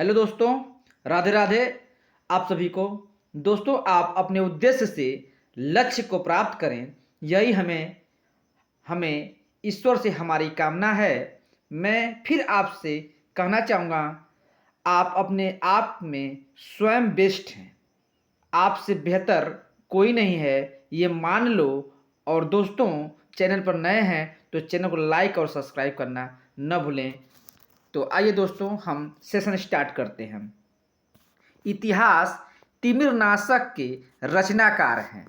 Hello दोस्तों, राधे राधे आप सभी को। दोस्तों, आप अपने उद्देश्य से लक्ष्य को प्राप्त करें, यही हमें हमें ईश्वर से हमारी कामना है। मैं फिर आपसे कहना चाहूँगा, आप अपने आप में स्वयं बेस्ट हैं। आपसे बेहतर कोई नहीं है, ये मान लो। और दोस्तों, चैनल पर नए हैं तो चैनल को लाइक और सब्सक्राइब करना न भूलें। तो आइए दोस्तों, हम सेशन स्टार्ट करते हैं। इतिहास तिमिरनाशक के रचनाकार हैं।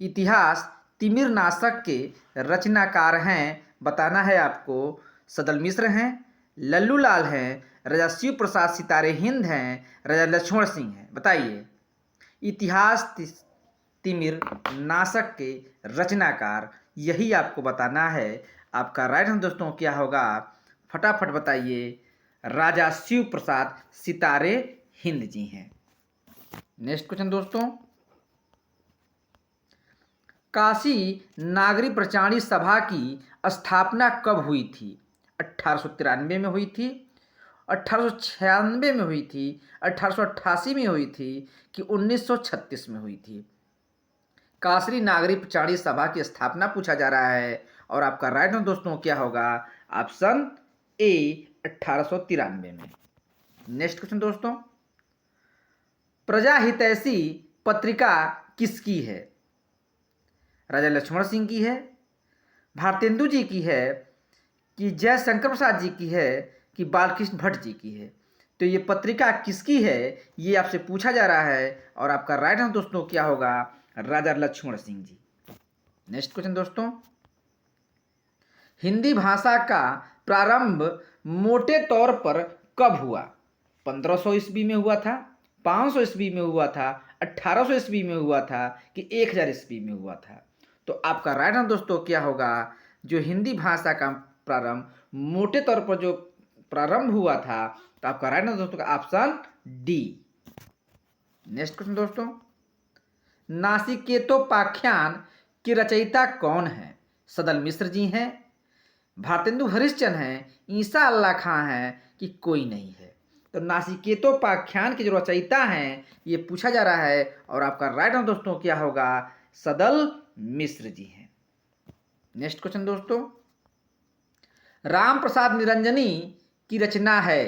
इतिहास तिमिरनाशक के रचनाकार हैं, बताना है आपको। सदल मिश्र हैं, लल्लू लाल हैं, राजा शिव प्रसाद सितारे हिंद हैं, राजा लक्ष्मण सिंह हैं। बताइए, इतिहास तिमिर नाशक के रचनाकार, यही आपको बताना है। आपका राइट आंसर दोस्तों क्या होगा, फटाफट बताइए। राजा शिव प्रसाद सितारे हिंद जी हैं। नेक्स्ट क्वेश्चन दोस्तों, काशी नागरी प्रचारणी सभा की स्थापना कब हुई थी? 1893 में हुई थी, 1896 में हुई थी, 1888 में हुई थी कि 1936 में हुई थी? काशी नागरी प्रचारणी सभा की स्थापना पूछा जा रहा है। और आपका राइट आंसर दोस्तों क्या होगा, ऑप्शन ए 1893 में। नेक्स्ट क्वेश्चन दोस्तों, प्रजा हितैषी पत्रिका किसकी है? राजा लक्ष्मण सिंह की है, भारतेंदु जी की है, कि जयशंकर प्रसाद जी की है, कि बालकृष्ण भट्ट जी की है? तो ये पत्रिका किसकी है, ये आपसे पूछा जा रहा है। और आपका राइट आंसर दोस्तों क्या होगा, राजा लक्ष्मण सिंह जी। नेक्स्ट क्वेश्चन दोस्तों, हिंदी भाषा का प्रारंभ मोटे तौर पर कब हुआ? 1500 ईस्वी में हुआ था, 500 ईस्वी में हुआ था, 1800 ईस्वी में हुआ था, कि 1000 ईस्वी में हुआ था? तो आपका राइट आंसर दोस्तों क्या होगा, जो हिंदी भाषा का प्रारंभ मोटे तौर पर जो प्रारंभ हुआ था, तो आपका राइट आंसर दोस्तों का ऑप्शन डी। नेक्स्ट क्वेश्चन दोस्तों, नासिकेतोपाख्यान की रचयिता कौन है? सदल मिश्र जी हैं, भारतेंदु हरिश्चंद्र हैं, ईसा अल्लाह खां हैं, कि कोई नहीं है? तो नासिकेतोपाख्यान के जो रचयिता हैं, ये पूछा जा रहा है। और आपका राइट आंसर दोस्तों क्या होगा, सदल मिश्र जी हैं। नेक्स्ट क्वेश्चन दोस्तों, राम प्रसाद निरंजनी की रचना है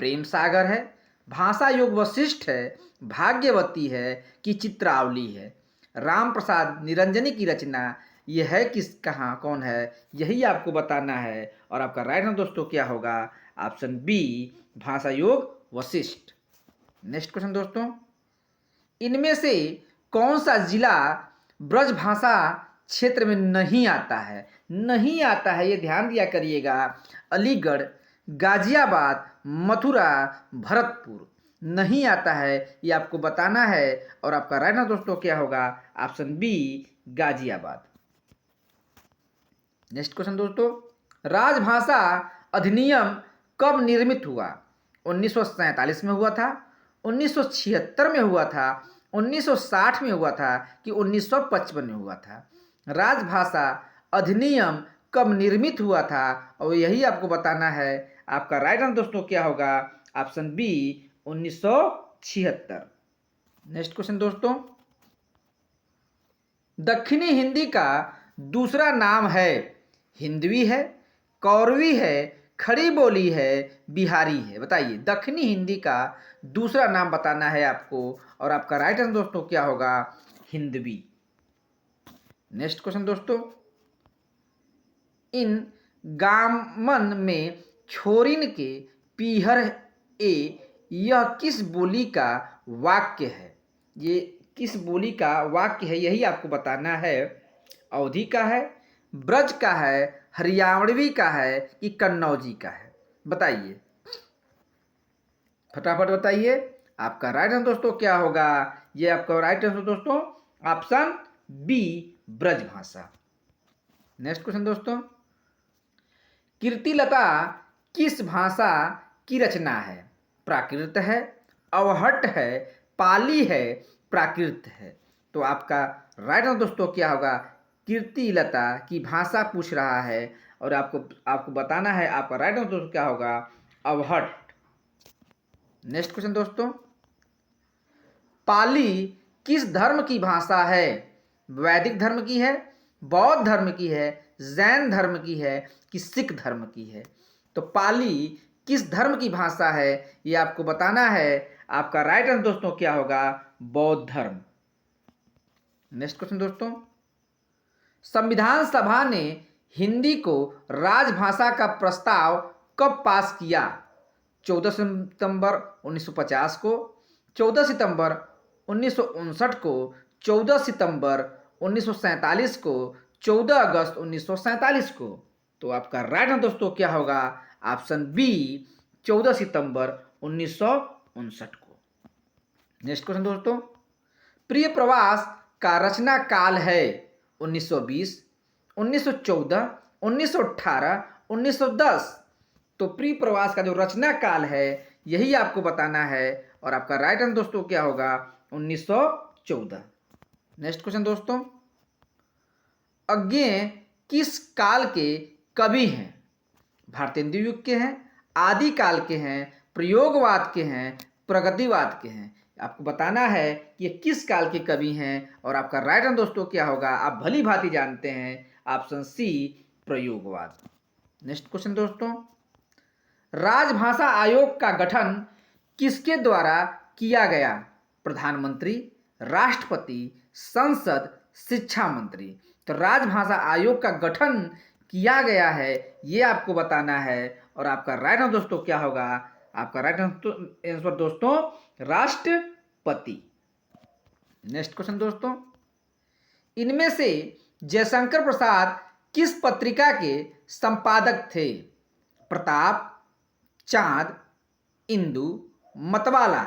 प्रेम सागर है, भाषा योग वशिष्ठ है, भाग्यवती है, कि चित्रावली है? राम प्रसाद निरंजनी की रचना ये है किस, कहाँ, कौन है, यही आपको बताना है। और आपका राइट आंसर दोस्तों क्या होगा, ऑप्शन बी भाषा योग वशिष्ठ। नेक्स्ट क्वेश्चन दोस्तों, इनमें से कौन सा जिला ब्रजभाषा क्षेत्र में नहीं आता है? नहीं आता है, ये ध्यान दिया करिएगा। अलीगढ़, गाजियाबाद, मथुरा, भरतपुर नहीं आता है, ये आपको बताना है। और आपका राइट आंसर दोस्तों क्या होगा, option B Ghaziabad. Next question दोस्तों, राजभाषा अधिनियम कब निर्मित हुआ? 1947 में हुआ था, 1976 में हुआ था, 1960 में हुआ था, कि 1955 में हुआ था? राजभाषा अधिनियम कब निर्मित हुआ था, और यही आपको बताना है। आपका राइट आंसर दोस्तों क्या होगा, ऑप्शन बी 1976। नेक्स्ट क्वेश्चन दोस्तों, दक्षिणी हिंदी का दूसरा नाम है? हिंदवी है, कौरवी है, खड़ी बोली है, बिहारी है? बताइए, दक्षिणी हिंदी का दूसरा नाम बताना है आपको। और आपका राइट आंसर दोस्तों क्या होगा, हिंदवी। नेक्स्ट क्वेश्चन दोस्तों, इन गामन में छोरिन के पीहर ए, यह किस बोली का वाक्य है? ये किस बोली का वाक्य है, यही आपको बताना है। अवधी का है, ब्रज का है, हरियाणवी का है, कि कन्नौजी का है? बताइए, फटाफट बताइए। आपका राइट आंसर दोस्तों क्या होगा, ये आपका राइट आंसर दोस्तों ऑप्शन बी ब्रज भाषा। नेक्स्ट क्वेश्चन दोस्तों, कीर्तिलता किस भाषा की रचना है? प्राकृत है, अवहट है, पाली है, प्राकृत है? तो आपका राइट आंसर दोस्तों क्या होगा, कीर्तिलता की भाषा पूछ रहा है। और आपको बताना है, आपका राइट आंसर दोस्तों क्या होगा, अवहट। नेक्स्ट क्वेश्चन दोस्तों, पाली किस धर्म की भाषा है? वैदिक धर्म की है, बौद्ध धर्म की है, जैन धर्म की है कि सिख धर्म की है? तो पाली किस धर्म की भाषा है ये आपको बताना है। आपका राइट आंसर दोस्तों क्या होगा? बौद्ध धर्म। नेक्स्ट क्वेश्चन दोस्तों, संविधान सभा ने हिंदी को राजभाषा का प्रस्ताव कब पास किया? 14 सितंबर 1950 को, 14 सितंबर 1959 को, 14 सितंबर 1947 को, 14 अगस्त 1947 को? तो आपका राइट आंसर दोस्तों क्या होगा? ऑप्शन बी 14 सितंबर 1959 को। नेक्स्ट क्वेश्चन दोस्तों, प्रिय प्रवास का रचना काल है 1920, 1914, 1918, 1910। तो प्रिय प्रवास का जो रचना काल है यही आपको बताना है और आपका राइट आंसर दोस्तों क्या होगा? 1914। नेक्स्ट क्वेश्चन दोस्तों, अज्ञेय किस काल के कवि हैं? भारतेंदु युग के हैं, आदिकाल के हैं, प्रयोगवाद के हैं, प्रगतिवाद के हैं? आपको बताना है कि ये किस काल के कवि हैं और आपका राइट आंसर दोस्तों क्या होगा? आप भली भांति जानते हैं, ऑप्शन सी प्रयोगवाद। नेक्स्ट क्वेश्चन दोस्तों, राजभाषा आयोग का गठन किसके द्वारा किया गया? प्रधानमंत्री, राष्ट्रपति, संसद, शिक्षा मंत्री? तो राजभाषा आयोग का गठन किया गया है ये आपको बताना है और आपका राइट आंसर दोस्तों क्या होगा? आपका राइट आंसर दोस्तों राष्ट्रपति। नेक्स्ट क्वेश्चन दोस्तों, इनमें से जयशंकर प्रसाद किस पत्रिका के संपादक थे? प्रताप, चांद, इंदु, मतवाला?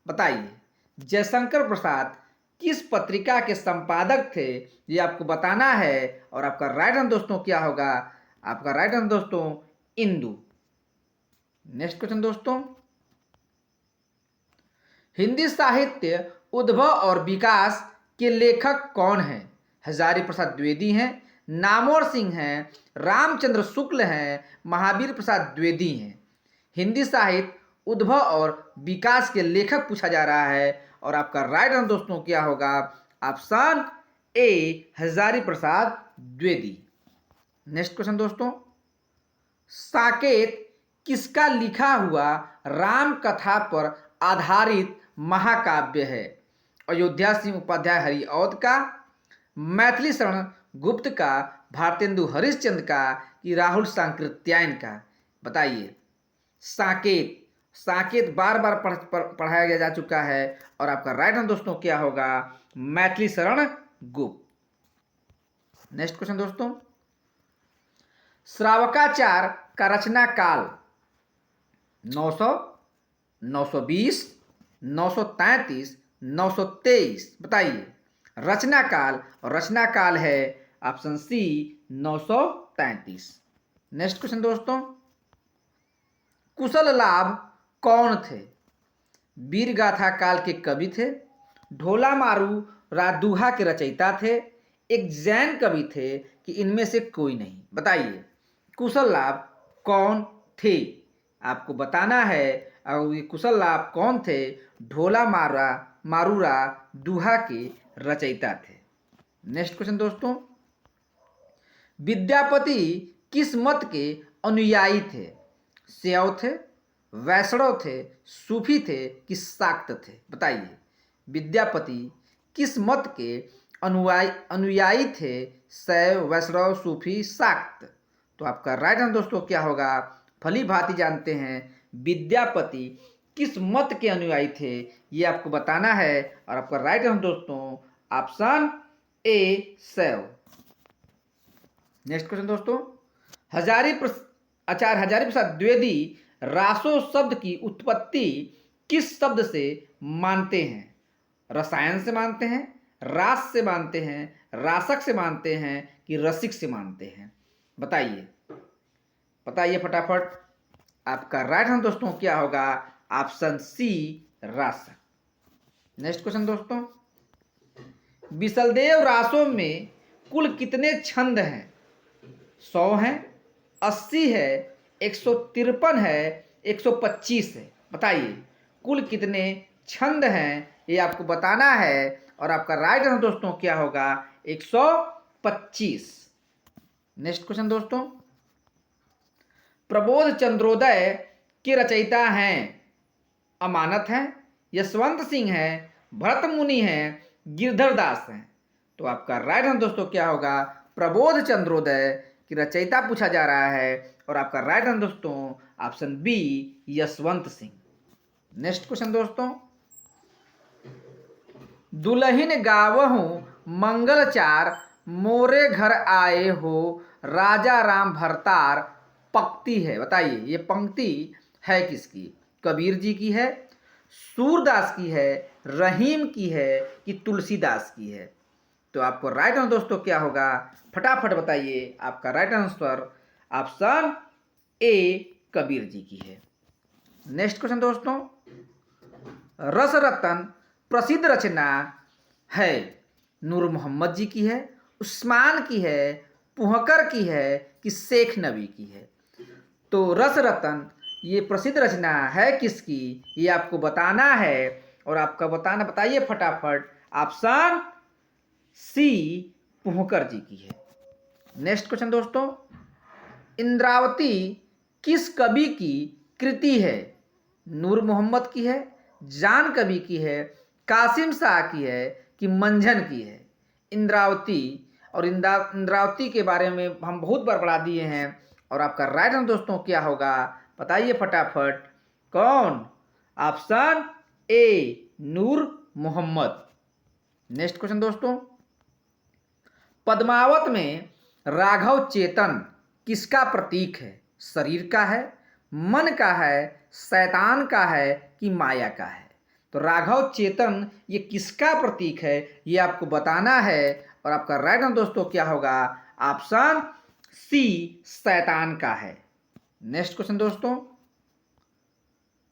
बताइए, जयशंकर प्रसाद किस पत्रिका के संपादक थे ये आपको बताना है और आपका राइट आंसर दोस्तों क्या होगा? आपका राइट आंसर दोस्तों इंदु। नेक्स्ट क्वेश्चन दोस्तों, हिंदी साहित्य उद्भव और विकास के लेखक कौन हैं? हजारी प्रसाद द्विवेदी हैं, नामवर सिंह हैं, रामचंद्र शुक्ल हैं, महावीर प्रसाद द्विवेदी हैं? हिंदी साहित्य उद्भव और विकास के लेखक पूछा जा रहा है और आपका राइट आंसर दोस्तों क्या होगा? ऑप्शन ए हजारी प्रसाद द्विवेदी। नेक्स्ट क्वेश्चन दोस्तों, साकेत किसका लिखा हुआ राम कथा पर आधारित महाकाव्य है? अयोध्या सिंह उपाध्याय हरिऔध का, मैथिली शरण गुप्त का, भारतेंदु हरिश्चंद्र का कि राहुल सांकृत्यायन का? बताइए। साकेत, साकेत बार बार पढ़ाया जा चुका है और आपका राइट आंसर दोस्तों क्या होगा? मैथिली शरण गुप्त। नेक्स्ट क्वेश्चन दोस्तों, श्रावकाचार का रचना काल 900, 920, 933, 923? बताइए रचना काल, और रचना काल है ऑप्शन सी 933। नेक्स्ट क्वेश्चन दोस्तों, कुशल लाभ कौन थे? वीर गाथा काल के कवि थे, ढोला मारू रादुहा के रचयिता थे, एक जैन कवि थे कि इनमें से कोई नहीं? बताइए कुशल लाभ कौन थे? आपको बताना है और ये कुशल लाभ कौन थे? ढोला मारूरा दुहा के रचयिता थे। नेक्स्ट क्वेश्चन दोस्तों, विद्यापति किस मत के अनुयायी थे? शैव थे, वैष्णव थे, सूफी थे कि शाक्त थे? बताइए विद्यापति किस मत के अनुयायी थे? शैव, वैष्णव, सूफी, शाक्त? तो आपका राइट आंसर दोस्तों क्या होगा? भली भांति जानते हैं विद्यापति किस मत के अनुयायी थे ये आपको बताना है और आपका राइट आंसर दोस्तों ऑप्शन ए शैव। नेक्स्ट क्वेश्चन दोस्तों, आचार्य हजारी प्रसाद द्विवेदी रासो शब्द की उत्पत्ति किस शब्द से मानते हैं? रसायन से मानते हैं, रास से मानते हैं, रासक से मानते हैं कि रसिक से मानते हैं? बताइए, बताइए फटाफट। आपका राइट आंसर दोस्तों क्या होगा? ऑप्शन सी रासक। नेक्स्ट क्वेश्चन दोस्तों, बिसलदेव रासों में कुल कितने छंद हैं? 100 हैं, 80 है, 153 है, 125 है? बताइए कुल कितने छंद हैं ये आपको बताना है। और आपका राइट आंसर दोस्तों क्या होगा? 125। नेक्स्ट क्वेश्चन दोस्तों, प्रबोध चंद्रोदय के रचयिता हैं, अमानत हैं, यशवंत सिंह है, भरत मुनि है, गिरधर दास हैं। तो आपका राइट आंसर दोस्तों क्या होगा? प्रबोध चंद्रोदय की रचयिता पूछा जा रहा है। और आपका राइट आंसर दोस्तों option B Yashwant Singh. Next question दोस्तों, दुल्हिन गावहूं मंगलचार, मोरे घर आए हो राजा राम भरतार, पंक्ति है, बताइए ये पंक्ति है किसकी? कबीर जी की है, सूरदास की है, रहीम की है कि तुलसीदास की है? तो आपको राइट आंसर दोस्तों क्या होगा? फटाफट बताइए। आपका right answer option A Kabir ji की है। नेक्स्ट क्वेश्चन दोस्तों, रस रतन प्रसिद्ध रचना है, नूर मोहम्मद जी की है, उस्मान की है, पुहकर की है कि शेख नबी की है? तो रस रतन ये प्रसिद्ध रचना है किसकी ये आपको बताना है। और आपका बताइए फटाफट। ऑप्शन सी पुहकर जी की है। नेक्स्ट क्वेश्चन दोस्तों, इंद्रावती किस कवि की कृति है? नूर मोहम्मद की है, जान कवि की है, कासिम शाह की है कि मंझन की है? इंद्रावती और इंद्रावती के बारे में हम बहुत बार पढ़ा दिए हैं। और आपका राइट आंसर दोस्तों क्या होगा? बताइए फटाफट। कौन? Option A Noor Mohammad. Next question दोस्तों, पद्मावत में राघव चेतन किसका प्रतीक है? शरीर का है, मन का है, शैतान का है कि माया का है? तो राघव चेतन ये किसका प्रतीक है ये आपको बताना है। और आपका राइट आंसर दोस्तों क्या होगा? ऑप्शन सी शैतान का है। नेक्स्ट क्वेश्चन दोस्तों,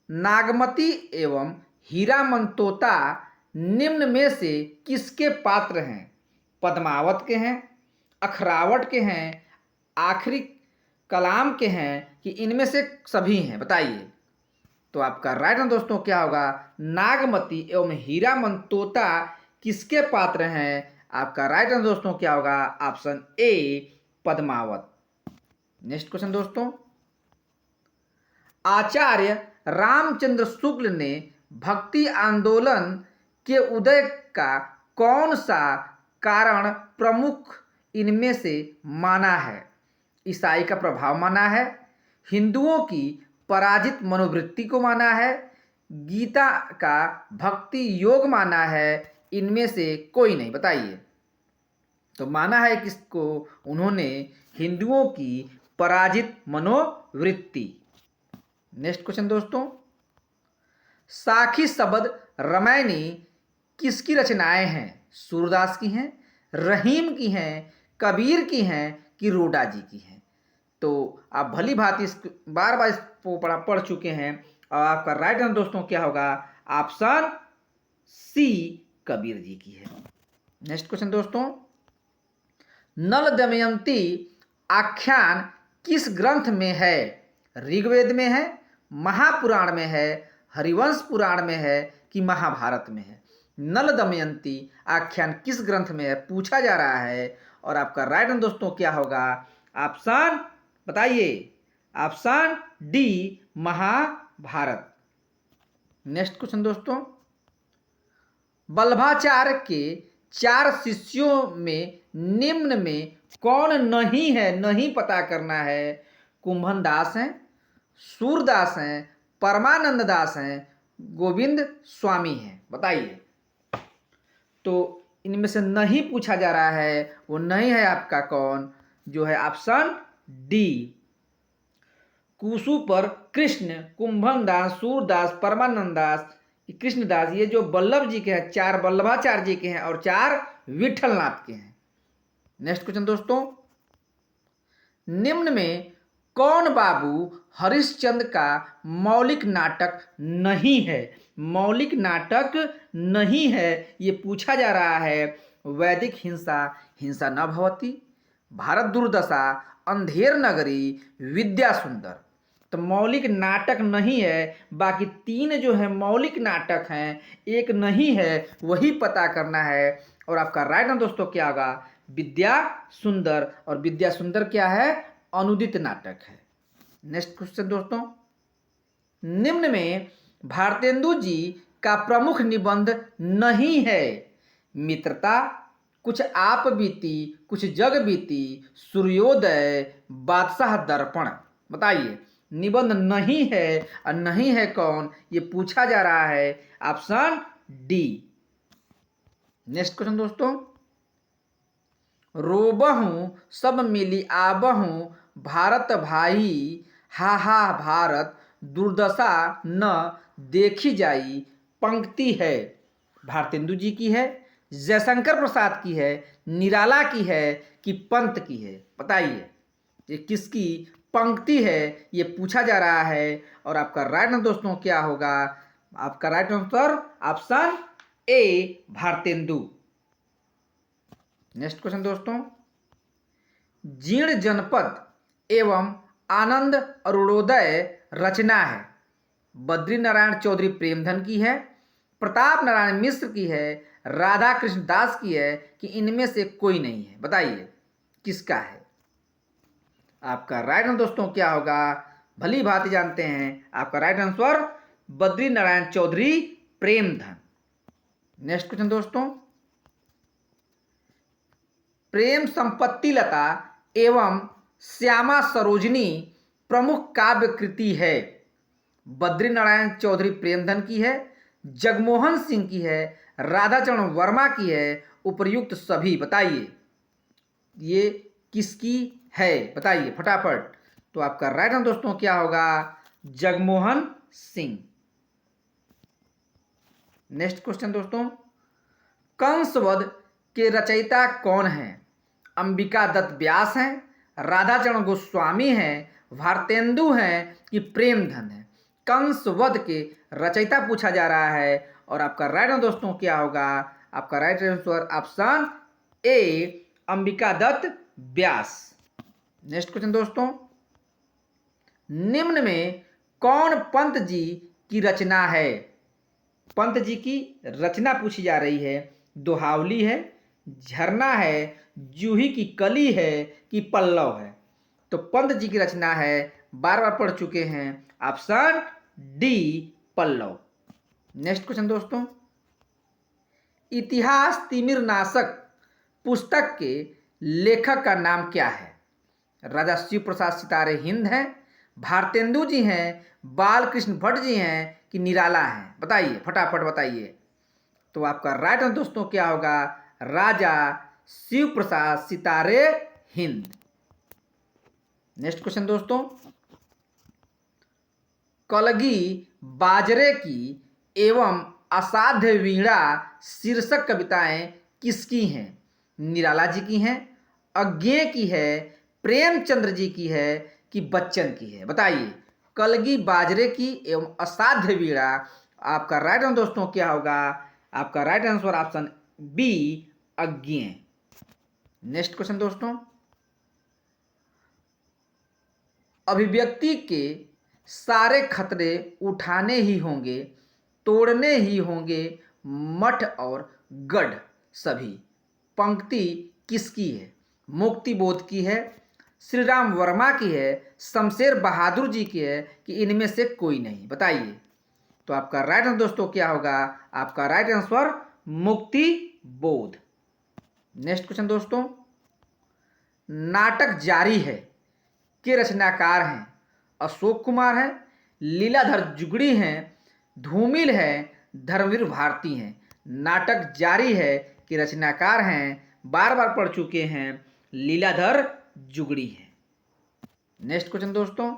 नागमती एवं हीरामंतोता निम्न में से किसके पात्र हैं? पद्मावत के हैं, अखरावट के हैं, आखिरी कलाम के हैं कि इनमें से सभी हैं? बताइए। तो आपका राइट आंसर दोस्तों क्या होगा? नागमती एवं हीरामंतोता किसके पात्र हैं? आपका राइट आंसर दोस्तों क्या होगा? Option A Padmavat. Next question दोस्तों, आचार्य रामचंद्र शुक्ल ने भक्ति आंदोलन के उदय का कौन सा कारण प्रमुख इनमें से माना है? ईसाई का प्रभाव माना है, हिंदुओं की पराजित मनोवृत्ति को माना है, गीता का भक्ति योग माना है, इनमें से कोई नहीं? बताइए। तो माना है किसको उन्होंने? हिंदुओं की पराजित मनोवृत्ति। नेक्स्ट क्वेश्चन दोस्तों, साखी शब्द रामायणी किसकी रचनाएं हैं? सूरदास की हैं, रहीम की हैं, कबीर की हैं कि रोडा जी की हैं? तो आप भली भांति बार बार इसको पढ़ चुके हैं। और आपका राइट आंसर दोस्तों क्या होगा? ऑप्शन सी कबीर जी की है। नेक्स्ट क्वेश्चन दोस्तों, नल दमयंती आख्यान किस ग्रंथ में है? ऋग्वेद में है, महापुराण में है, हरिवंश पुराण में है कि महाभारत में है? नल दमयंती आख्यान किस ग्रंथ में है पूछा जा रहा है। और आपका राइट आंसर दोस्तों क्या होगा? ऑप्शन बताइए। Option D Mahabharat. Next question दोस्तों, वल्लभाचार्य के 4 शिष्यों में निम्न में कौन नहीं है? नहीं पता करना है। कुंभन दास हैं, सूरदास हैं, परमानंद दास हैं, गोविंद स्वामी हैं? बताइए। तो इनमें से नहीं पूछा जा रहा है, वो नहीं है आपका कौन? जो है ऑप्शन डी कुसु पर कृष्ण, कुंभन दास, सूरदास, परमानंद दास, कृष्णदास। ये जो वल्लभ जी के हैं, 4 वल्लभाचार्य जी के हैं और 4 विठलनाथ के हैं। नेक्स्ट क्वेश्चन दोस्तों, निम्न में कौन बाबू हरिश्चंद्र का मौलिक नाटक नहीं है? मौलिक नाटक नहीं है ये पूछा जा रहा है। वैदिक हिंसा, हिंसा न भवति, भारत दुर्दशा, अंधेर नगरी, विद्या सुंदर। तो मौलिक नाटक नहीं है, बाकी 3 जो है मौलिक नाटक हैं, एक नहीं है, वही पता करना है। और आपका राइट आंसर दोस्तों क्या होगा? विद्या सुंदर। और विद्या सुंदर क्या है? अनुदित नाटक है। नेक्स्ट क्वेश्चन दोस्तों, निम्न में भारतेंदु जी का प्रमुख निबंध नहीं है। मित्रता, कुछ आप बीती, कुछ जग बीती, सूर्योदय, बादशाह दर्पण। बताइए, निबंध नहीं है और नहीं है कौन, ये पूछा जा रहा है। Option D. नेक्स्ट क्वेश्चन दोस्तों, रोबहूं सब मिली आबहूं भारत भाई, हा हा भारत दुर्दशा न देखी जाई। पंक्ति है भारतेंदु जी की है, जयशंकर प्रसाद की है, निराला की है कि पंत की है? बताइए, ये किसकी पंक्ति है, ये पूछा जा रहा है। और आपका राइट आंसर दोस्तों क्या होगा? आपका राइट आंसर ऑप्शन ए, भारतेंदु। नेक्स्ट क्वेश्चन दोस्तों, जीर्ण जनपद एवं आनंद अरुणोदय रचना है। बद्री नारायण चौधरी प्रेमधन की है, प्रताप नारायण मिश्र की है, राधा कृष्ण दास की है कि इनमें से कोई नहीं है? बताइए किसका है? आपका राइट आंसर दोस्तों क्या होगा? भली भांति जानते हैं, आपका right answer Badri Narayan Chaudhary Premdhan. Next question दोस्तों, प्रेम संपत्ति लता एवं श्यामा सरोजनी प्रमुख काव्य कृति है। बद्री नारायण चौधरी प्रेमधन की है, जगमोहन सिंह की है, राधाचरण वर्मा की है, उपर्युक्त सभी। बताइए ये किसकी है? बताइए फटाफट। तो आपका राइट आंसर दोस्तों क्या होगा? जगमोहन सिंह। नेक्स्ट क्वेश्चन दोस्तों, कंसवध के रचयिता कौन है? अंबिका दत्त व्यास हैं, राधाचरण गोस्वामी हैं, भारतेंदु हैं कि प्रेमधन है? कंसवध के रचयिता पूछा जा रहा है। और आपका राइट आंसर दोस्तों क्या होगा? आपका right answer option A, Ambika Dutt Vyas. Next question दोस्तों, निम्न में कौन पंत जी की रचना है? पंत जी की रचना पूछी जा रही है। दोहावली है, झरना है, जूही की कली है कि पल्लव है? तो पंत जी की रचना है, बार बार पढ़ चुके हैं, option D, Pallav. Next question दोस्तों, इतिहास तिमिर नाशक पुस्तक के लेखक का नाम क्या है? राजा शिव प्रसाद सितारे हिंद हैं, भारतेंदु जी हैं, बालकृष्ण भट्ट जी हैं कि निराला हैं? बताइए फटाफट बताइए। तो आपका राइट आंसर दोस्तों क्या होगा? राजा शिव प्रसाद सितारे हिंद। नेक्स्ट क्वेश्चन दोस्तों, कलगी बाजरे की एवं असाध्य वीणा शीर्षक कविताएं किसकी हैं? निराला जी की हैं, अज्ञेय की है, प्रेमचंद्र जी की है कि बच्चन की है? बताइए, कलगी बाजरे की एवं असाध्य वीणा। आपका राइट आंसर दोस्तों क्या होगा? आपका राइट आंसर ऑप्शन बी, अज्ञेय। नेक्स्ट क्वेश्चन दोस्तों, अभिव्यक्ति के सारे खतरे उठाने ही होंगे, तोड़ने ही होंगे मठ और गढ़ सभी। पंक्ति किसकी है? मुक्ति बोध की है, श्री राम वर्मा की है, शमशेर बहादुर जी की है कि इनमें से कोई नहीं? बताइए। तो आपका राइट आंसर दोस्तों क्या होगा? आपका राइट आंसर मुक्ति बोध। नेक्स्ट क्वेश्चन दोस्तों, नाटक जारी है के रचनाकार हैं? अशोक कुमार हैं, लीलाधर जुगड़ी हैं, धूमिल हैं, धर्मवीर भारती हैं? नाटक जारी है के रचनाकार हैं, बार बार पढ़ चुके हैं, लीलाधर जुगड़ी हैं। नेक्स्ट क्वेश्चन दोस्तों,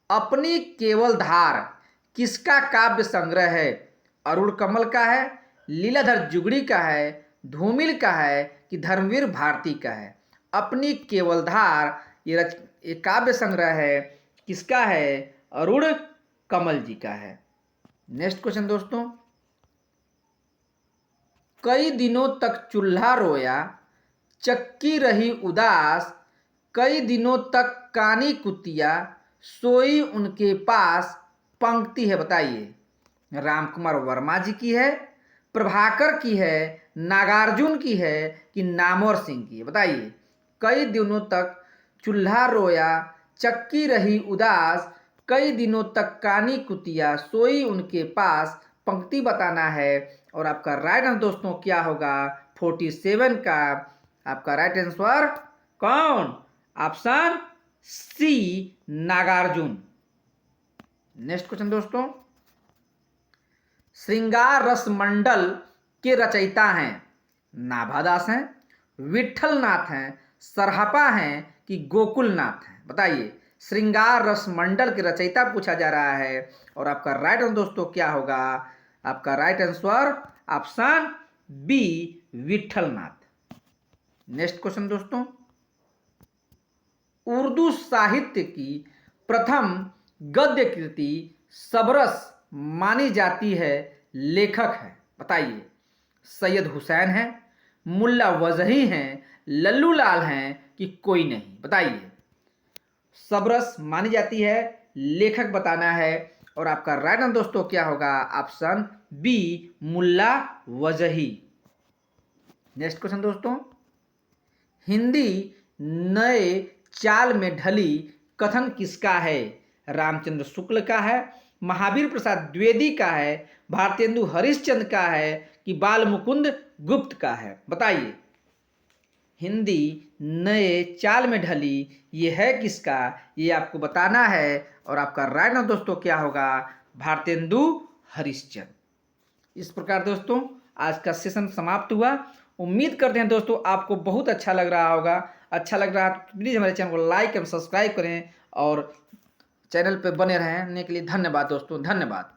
अपनी केवल धार किसका काव्य संग्रह है? अरुण कमल का है, लीलाधर जुगड़ी का है, धूमिल का है कि धर्मवीर भारती का है? अपनी केवल धार ये काव्य संग्रह है, किसका है? अरुण कमल जी का है। नेक्स्ट क्वेश्चन दोस्तों, कई दिनों तक चूल्हा रोया, चक्की रही उदास, कई दिनों तक कानी कुतिया, सोई उनके पास पंक्ति है। बताइए, राम कुमार वर्मा जी की है, प्रभाकर की है, नागार्जुन की है कि नामवर सिंह की है? बताइए। कई दिनों तक चूल्हा रोया, चक्की रही उदास, कई दिनों तक कानी कुतिया, सोई उनके पास पंक्ति बताना है। और आपका राइट आंसर दोस्तों क्या होगा? 47 का आपका राइट आंसर कौन? Option C, Nagarjun. Next question दोस्तों, श्रृंगार रसमंडल के रचयिता हैं नाभादास हैं, विठलनाथ हैं, सरहपा हैं कि गोकुलनाथ हैं? बताइए। श्रृंगार रसमंडल के रचयिता पूछा जा रहा है और आपका राइट आंसर दोस्तों क्या होगा? आपका right answer option B, Vitthalnath. Next question दोस्तों, उर्दू साहित्य की प्रथम गद्य कृति सबरस मानी जाती है, लेखक है? बताइए। सैयद हुसैन है, मुल्ला वजही हैं, लल्लू लाल हैं कि कोई नहीं? बताइए। सबरस मानी जाती है, लेखक बताना है और आपका राइट आंसर दोस्तों क्या होगा? ऑप्शन बी, मुल्ला वजही। नेक्स्ट क्वेश्चन दोस्तों, हिंदी नए चाल में ढली कथन किसका है? रामचंद्र शुक्ल का है, महावीर प्रसाद द्विवेदी का है, भारतेंदु हरिश्चंद्र का है कि बाल मुकुंद गुप्त का है? बताइए। हिंदी नए चाल में ढली ये है किसका? ये आपको बताना है और आपका राइट आंसर दोस्तों क्या होगा? भारतेंदु हरिश्चंद्र। इस प्रकार दोस्तों आज का सेशन समाप्त हुआ। उम्मीद करते हैं दोस्तों आपको बहुत अच्छा लग रहा होगा। अच्छा लग रहा है तो प्लीज़ हमारे चैनल को लाइक एवं सब्सक्राइब करें और चैनल पर बने रहने के लिए धन्यवाद दोस्तों, धन्यवाद।